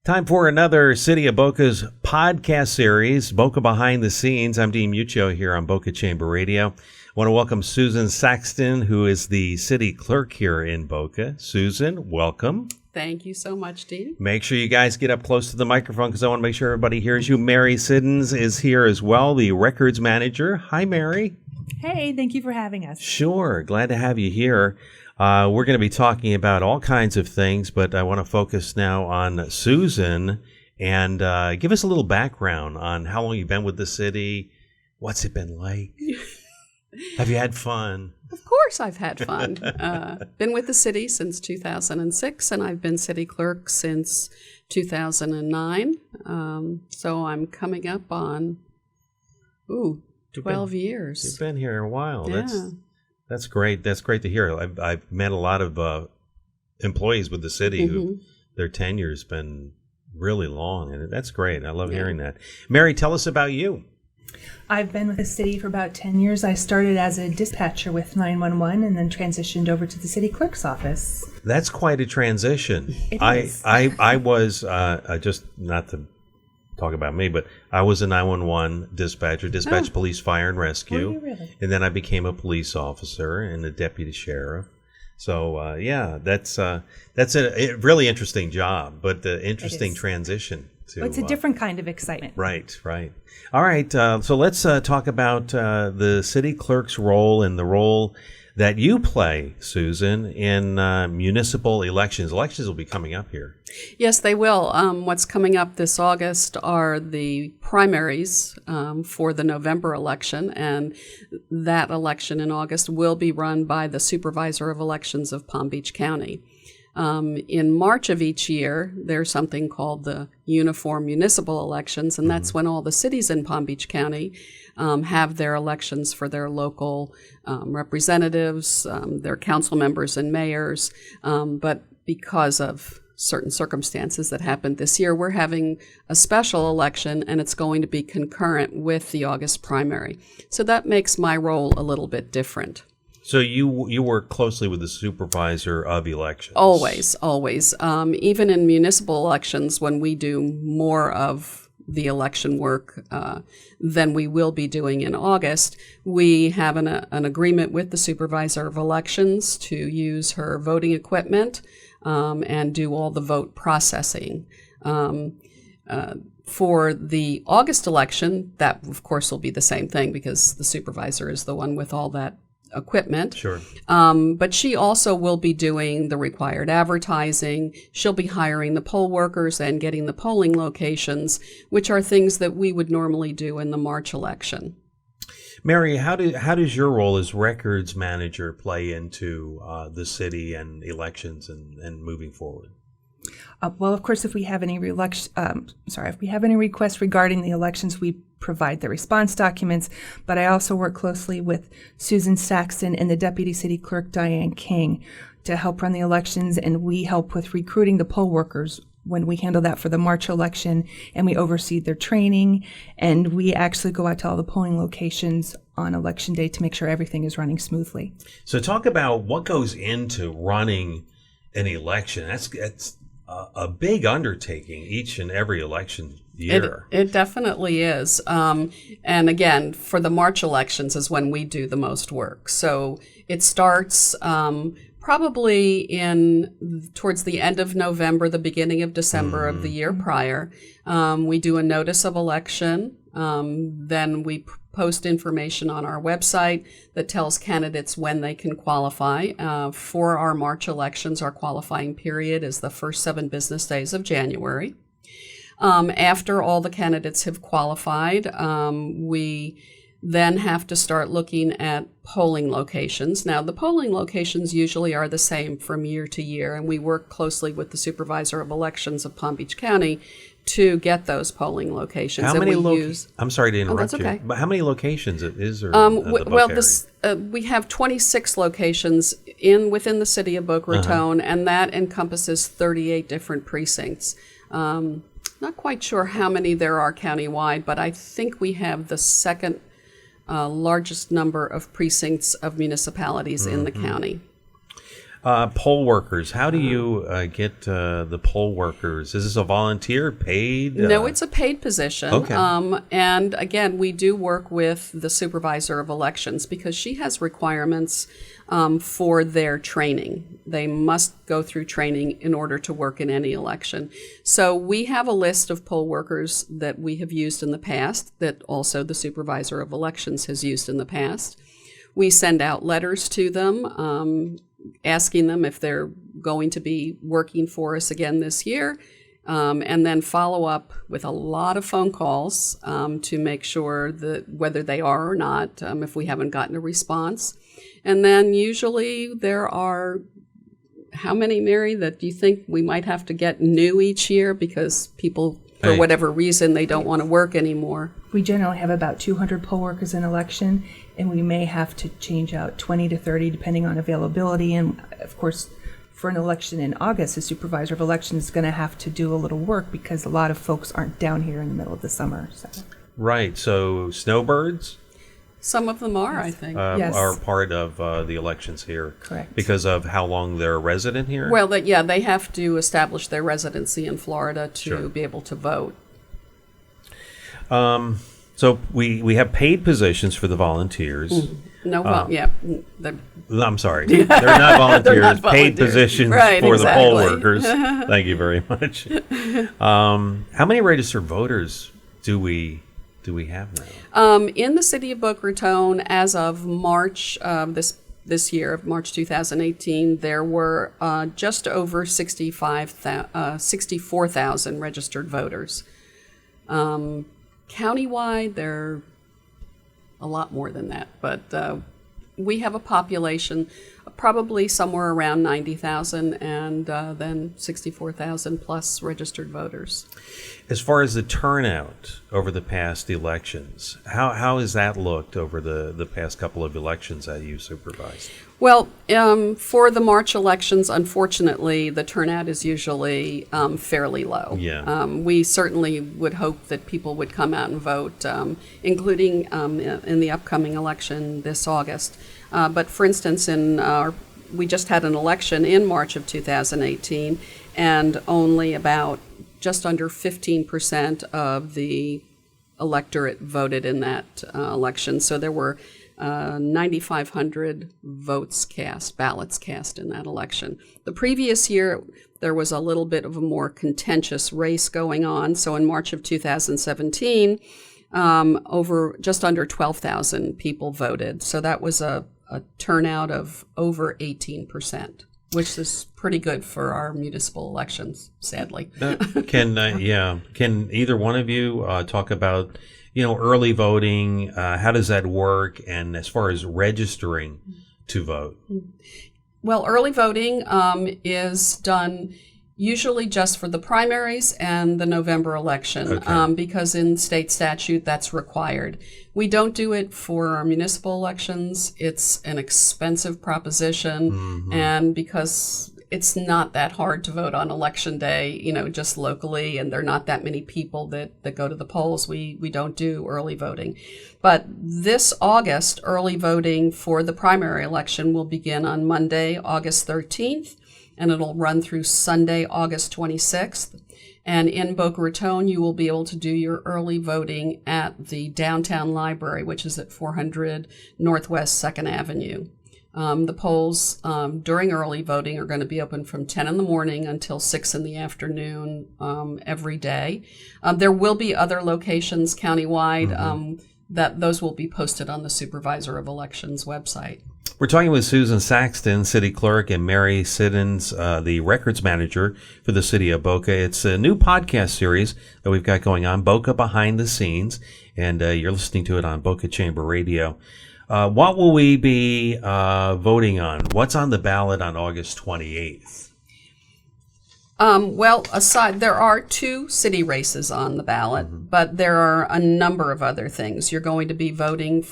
Time for another City of Boca's podcast series, Boca Behind the Scenes. I'm Dean Muccio here on Boca Chamber Radio. I want to welcome Susan Saxton, who is the city clerk here in Boca. Susan, welcome. Thank you so much, Dean. Make sure you guys get up close to the microphone because I want to make sure everybody hears you. Mary Siddons is here as well, the records manager. Hi, Mary. Hey, thank you for having us. Sure, glad to have you here. We're going to be talking about all kinds of things, but I want to focus now on Susan and give us a little background on how long you've been with the city. What's it been like? Have you had fun? Of course I've had fun. Been with the city since 2006, and I've been city clerk since 2009. So I'm coming up on, 12 years. You've been here a while. Yeah. That's great. That's great to hear. I've met a lot of employees with the city who their tenure's been really long, and that's great. I love hearing that. Mary, tell us about you. I've been with the city for about 10 years. I started as a dispatcher with 911 and then transitioned over to the city clerk's office. That's quite a transition. It is. I was, just not to talk about me, but I was a 911 dispatcher, police, fire, and rescue. Were you really? And then I became a police officer and a deputy sheriff. So, that's a really interesting job, but the interesting transition. It's a different kind of excitement. Right. All right, so let's talk about the city clerk's role and the role that you play, Susan, in municipal elections. Elections will be coming up here. Yes, they will. What's coming up this August are the primaries for the November election, and that election in August will be run by the Supervisor of Elections of Palm Beach County. In March of each year, there's something called the Uniform Municipal Elections, and that's when all the cities in Palm Beach County have their elections for their local representatives, their council members and mayors. But because of certain circumstances that happened this year, we're having a special election, and it's going to be concurrent with the August primary. So that makes my role a little bit different. So you work closely with the supervisor of elections? Always. Even in municipal elections, when we do more of the election work than we will be doing in August, we have an agreement with the supervisor of elections to use her voting equipment and do all the vote processing. For the August election, that of course will be the same thing because the supervisor is the one with all that equipment. Sure. But she also will be doing the required advertising. She'll be hiring the poll workers and getting the polling locations, which are things that we would normally do in the March election. Mary, how does your role as records manager play into the city and elections and moving forward? Well, of course, if we have any requests regarding the elections, we provide the response documents. But I also work closely with Susan Saxton and the Deputy City Clerk, Diane King, to help run the elections, and we help with recruiting the poll workers when we handle that for the March election, and we oversee their training, and we actually go out to all the polling locations on election day to make sure everything is running smoothly. So talk about what goes into running an election. That's a big undertaking each and every election year. It definitely is. And again, for the March elections is when we do the most work. So it starts probably towards the end of November, the beginning of December of the year prior. We do a notice of election. Then we post information on our website that tells candidates when they can qualify. For our March elections, our qualifying period is the first 7 business days of January. After all the candidates have qualified, we then have to start looking at polling locations. Now, the polling locations usually are the same from year to year, and we work closely with the Supervisor of Elections of Palm Beach County to get those polling locations. How many I'm sorry to interrupt that's okay. you, but how many locations is there? We have 26 locations within the city of Boca Raton, and that encompasses 38 different precincts. Not quite sure how many there are countywide, but I think we have the second largest number of precincts of municipalities in the county. Poll workers. How do you get the poll workers? Is this a volunteer, paid? No, it's a paid position. Okay. And again, we do work with the supervisor of elections because she has requirements for their training. They must go through training in order to work in any election. So we have a list of poll workers that we have used in the past, that also the supervisor of elections has used in the past. We send out letters to them, asking them if they're going to be working for us again this year, and then follow up with a lot of phone calls to make sure that whether they are or not, if we haven't gotten a response. And then usually there are, how many, Mary, that you think we might have to get new each year because people, for whatever reason, they don't want to work anymore? We generally have about 200 poll workers in election, and we may have to change out 20 to 30 depending on availability. And of course, for an election in August, the supervisor of elections is going to have to do a little work because a lot of folks aren't down here in the middle of the summer. So. Right. So Snowbirds Some of them are, I think. Yes. are part of the elections here. Correct. Because of how long they're a resident here? Well, they have to establish their residency in Florida to Sure. be able to vote. So we have paid positions for the volunteers. I'm sorry. They're not volunteers. Paid positions Right, for the poll exactly. workers. Thank you very much. How many registered voters do we have now? In the city of Boca Raton, as of March this year, of March 2018, there were just over 64,000 registered voters. Countywide, there are a lot more than that, but we have a population of probably somewhere around 90,000 and then 64,000 plus registered voters. As far as the turnout over the past elections, how has that looked over the past couple of elections that you supervised? Well, for the March elections, unfortunately, the turnout is usually fairly low. Yeah. We certainly would hope that people would come out and vote, including in the upcoming election this August. But for instance, we just had an election in March of 2018, and only about just under 15% of the electorate voted in that election. So there were 9,500 ballots cast in that election. The previous year, there was a little bit of a more contentious race going on. So in March of 2017, just under 12,000 people voted. So that was a turnout of over 18%, which is pretty good for our municipal elections, sadly. Can either one of you talk about early voting? How does that work? And as far as registering to vote? Well, early voting is done usually just for the primaries and the November election, because in state statute that's required. We don't do it for our municipal elections. It's an expensive proposition, and because it's not that hard to vote on election day, just locally, and there are not that many people that go to the polls, we don't do early voting. But this August, early voting for the primary election will begin on Monday, August 13th, and it'll run through Sunday, August 26th. And in Boca Raton, you will be able to do your early voting at the downtown library, which is at 400 Northwest 2nd Avenue. The polls during early voting are going to be open from 10 in the morning until 6 in the afternoon every day. There will be other locations countywide that those will be posted on the Supervisor of Elections website. We're talking with Susan Saxton, City Clerk, and Mary Siddons, the Records Manager for the City of Boca. It's a new podcast series that we've got going on, Boca Behind the Scenes, and you're listening to it on Boca Chamber Radio. What will we be voting on? What's on the ballot on August 28th? There are 2 city races on the ballot, but there are a number of other things. You're going to be voting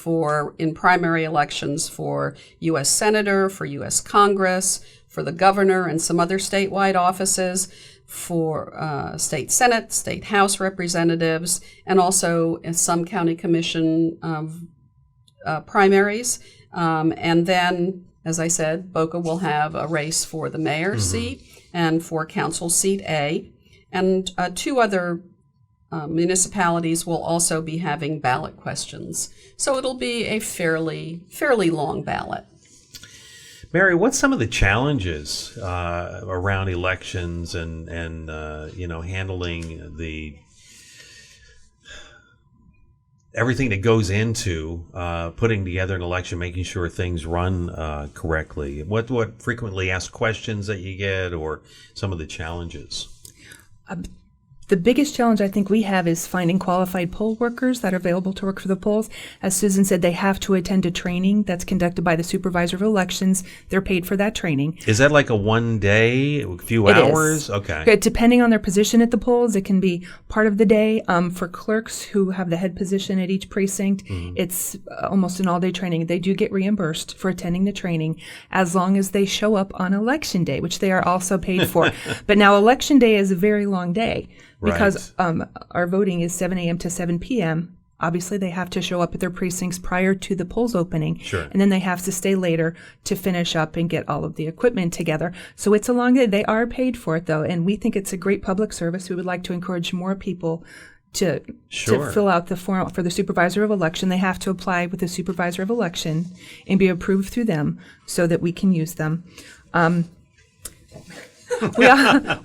in primary elections for U.S. Senator, for U.S. Congress, for the governor and some other statewide offices, for state Senate, state House representatives, and also in some county commission primaries. And then as I said, Boca will have a race for the mayor's seat and for council seat A. And 2 other municipalities will also be having ballot questions. So it'll be a fairly long ballot. Mary, what's some of the challenges around elections and handling everything that goes into putting together an election, making sure things run correctly? What frequently asked questions that you get, or some of the challenges? The biggest challenge I think we have is finding qualified poll workers that are available to work for the polls. As Susan said, they have to attend a training that's conducted by the Supervisor of Elections. They're paid for that training. Is that like a one day, a few hours? Okay. Depending on their position at the polls, it can be part of the day. For clerks who have the head position at each precinct, it's almost an all-day training. They do get reimbursed for attending the training as long as they show up on Election Day, which they are also paid for. But now Election Day is a very long day. Because our voting is 7 a.m. to 7 p.m., obviously they have to show up at their precincts prior to the polls opening. Sure. And then they have to stay later to finish up and get all of the equipment together. So it's a long day. They are paid for it, though, and we think it's a great public service. We would like to encourage more people to fill out the form for the Supervisor of Election. They have to apply with the Supervisor of Election and be approved through them so that we can use them.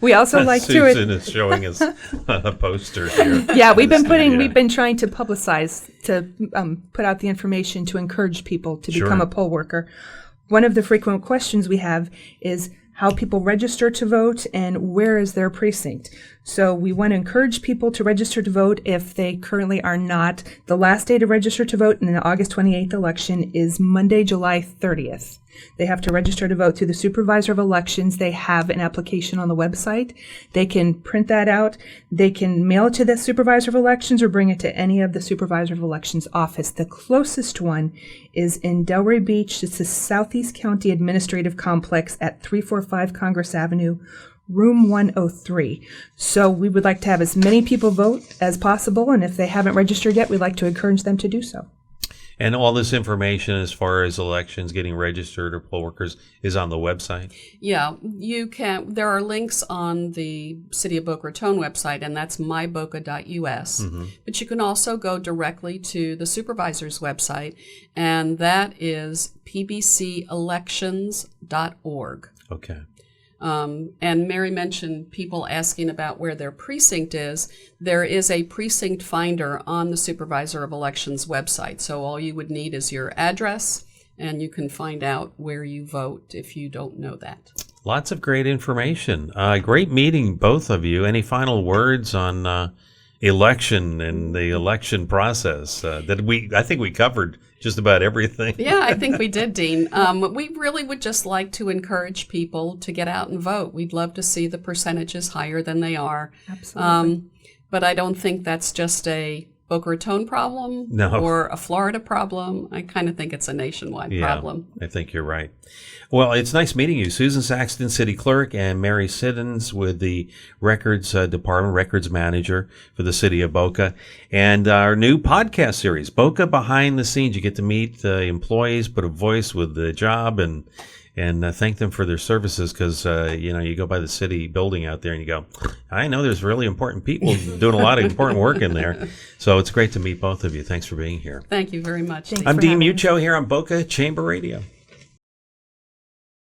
We also like Susan is showing us a poster here. Yeah, we've been trying to publicize, to put out the information to encourage people to become a poll worker. One of the frequent questions we have is how people register to vote and where is their precinct. So we want to encourage people to register to vote if they currently are not. The last day to register to vote in the August 28th election is Monday, July 30th. They have to register to vote through the Supervisor of Elections. They have an application on the website. They can print that out. They can mail it to the Supervisor of Elections or bring it to any of the Supervisor of Elections office. The closest one is in Delray Beach. It's the Southeast County Administrative Complex at 345 Congress Avenue, room 103. So we would like to have as many people vote as possible, and if they haven't registered yet, we'd like to encourage them to do so. And all this information as far as elections, getting registered or poll workers, is on the website? Yeah, you can. There are links on the City of Boca Raton website, and that's myboca.us. But you can also go directly to the Supervisor's website, and that is pbcelections.org. Okay. And Mary mentioned people asking about where their precinct is. There is a precinct finder on the Supervisor of Elections website. So all you would need is your address, and you can find out where you vote if you don't know that. Lots of great information. Great meeting, both of you. Any final words on election and the election process? I think we covered just about everything. Yeah, I think we did, Dean. We really would just like to encourage people to get out and vote. We'd love to see the percentages higher than they are. Absolutely. But I don't think that's just a Boca Raton problem or a Florida problem. I kind of think it's a nationwide problem. I think you're right. Well, it's nice meeting you. Susan Saxton, City Clerk, and Mary Siddons with the Records Department, Records Manager for the City of Boca. And our new podcast series, Boca Behind the Scenes. You get to meet employees, put a voice with the job, and thank them for their services, because, you go by the city building out there and you go, I know there's really important people doing a lot of important work in there. So it's great to meet both of you. Thanks for being here. Thank you very much. I'm Dean Mucho here on Boca Chamber Radio.